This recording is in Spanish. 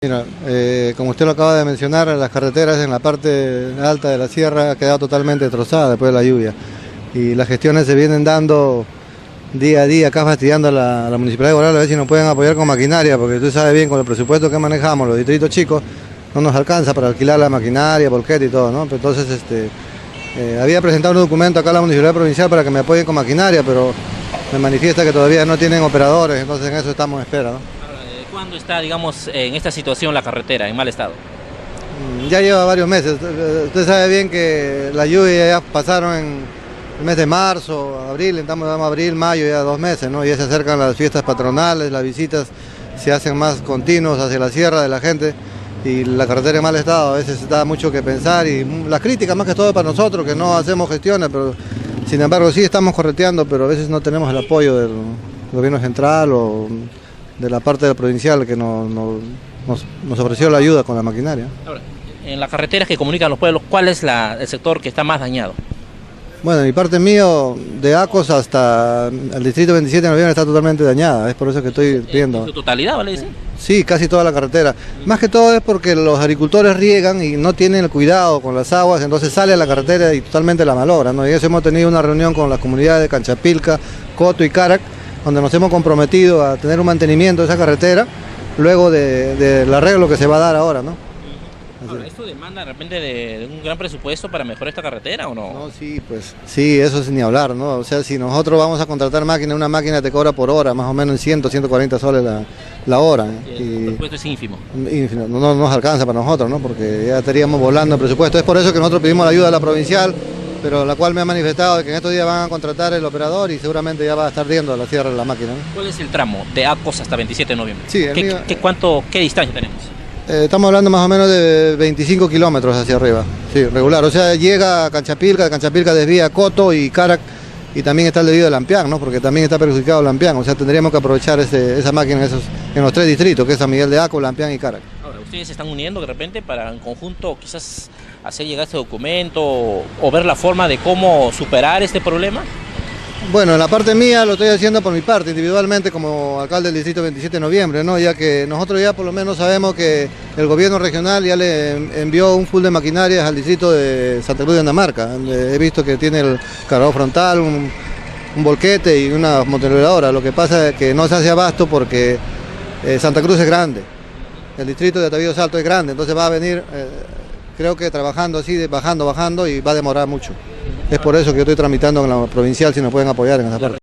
Mira, como usted lo acaba de mencionar, las carreteras en la parte alta de la sierra han quedado totalmente destrozadas después de la lluvia y las gestiones se vienen dando día a día, acá fastidiando a la Municipalidad de Guaral a ver si nos pueden apoyar con maquinaria, porque tú sabes bien, con el presupuesto que manejamos, los distritos chicos, no nos alcanza para alquilar la maquinaria, volquete y todo, ¿no? Entonces, había presentado un documento acá a la Municipalidad Provincial para que me apoyen con maquinaria, pero me manifiesta que todavía no tienen operadores, entonces en eso estamos en espera, ¿no? ¿Cuándo está, digamos, en esta situación la carretera, en mal estado? Ya lleva varios meses. Usted sabe bien que la lluvia ya pasaron en el mes de marzo, abril, estamos en abril, mayo, ya 2 meses, ¿no? Ya se acercan las fiestas patronales, las visitas se hacen más continuos hacia la sierra de la gente y la carretera en mal estado, a veces da mucho que pensar y las críticas más que todo para nosotros que no hacemos gestiones, pero sin embargo sí estamos correteando, pero a veces no tenemos el apoyo del gobierno central o de la parte del provincial que nos ofreció la ayuda con la maquinaria. Ahora, en las carreteras que comunican los pueblos, ¿cuál es el sector que está más dañado? Bueno, mi parte mío, de Acos hasta el distrito 27 de noviembre está totalmente dañada, es por eso que estoy viendo. ¿En su totalidad, vale decir? Sí, casi toda la carretera. Más que todo es porque los agricultores riegan y no tienen el cuidado con las aguas, entonces sale a la carretera y totalmente la malogran, ¿no? Y eso hemos tenido una reunión con las comunidades de Canchapilca, Coto y Carac, donde nos hemos comprometido a tener un mantenimiento de esa carretera luego del arreglo que se va a dar ahora, ¿no? Ahora, ¿esto demanda de repente de un gran presupuesto para mejorar esta carretera o no? No, sí, pues sí, eso es ni hablar, ¿no? O sea, si nosotros vamos a contratar máquina, una máquina te cobra por hora, más o menos en 140 soles la hora. El presupuesto es ínfimo. Ínfimo, no nos alcanza para nosotros, ¿no? Porque ya estaríamos volando el presupuesto. Es por eso que nosotros pedimos la ayuda de la provincial, pero la cual me ha manifestado que en estos días van a contratar el operador y seguramente ya va a estar yendo a la sierra de la máquina, ¿no? ¿Cuál es el tramo de Acos hasta 27 de noviembre? Sí, el mío, ¿Qué distancia tenemos? estamos hablando más o menos de 25 kilómetros hacia arriba, sí, regular. O sea, llega a Canchapilca, de Canchapilca desvía a Coto y Carac, y también está el desvío de Lampián, ¿no? Porque también está perjudicado Lampián, o sea, tendríamos que aprovechar esa máquina en los 3 distritos, que es San Miguel de Aco, Lampián y Carac. Ahora, ¿ustedes se están uniendo de repente para en conjunto quizás hacer llegar este documento o ver la forma de cómo superar este problema? Bueno, en la parte mía lo estoy haciendo por mi parte, individualmente como alcalde del distrito 27 de noviembre, ¿no? Ya que nosotros ya por lo menos sabemos que el gobierno regional ya le envió un full de maquinarias al distrito de Santa Cruz de Andamarca. He visto que tiene el cargador frontal, un volquete y una motorizadora. Lo que pasa es que no se hace abasto porque Santa Cruz es grande, el distrito de Atavío Salto es grande, entonces va a venir, creo que trabajando así, bajando y va a demorar mucho. Es por eso que yo estoy tramitando con la provincial si nos pueden apoyar en esa parte.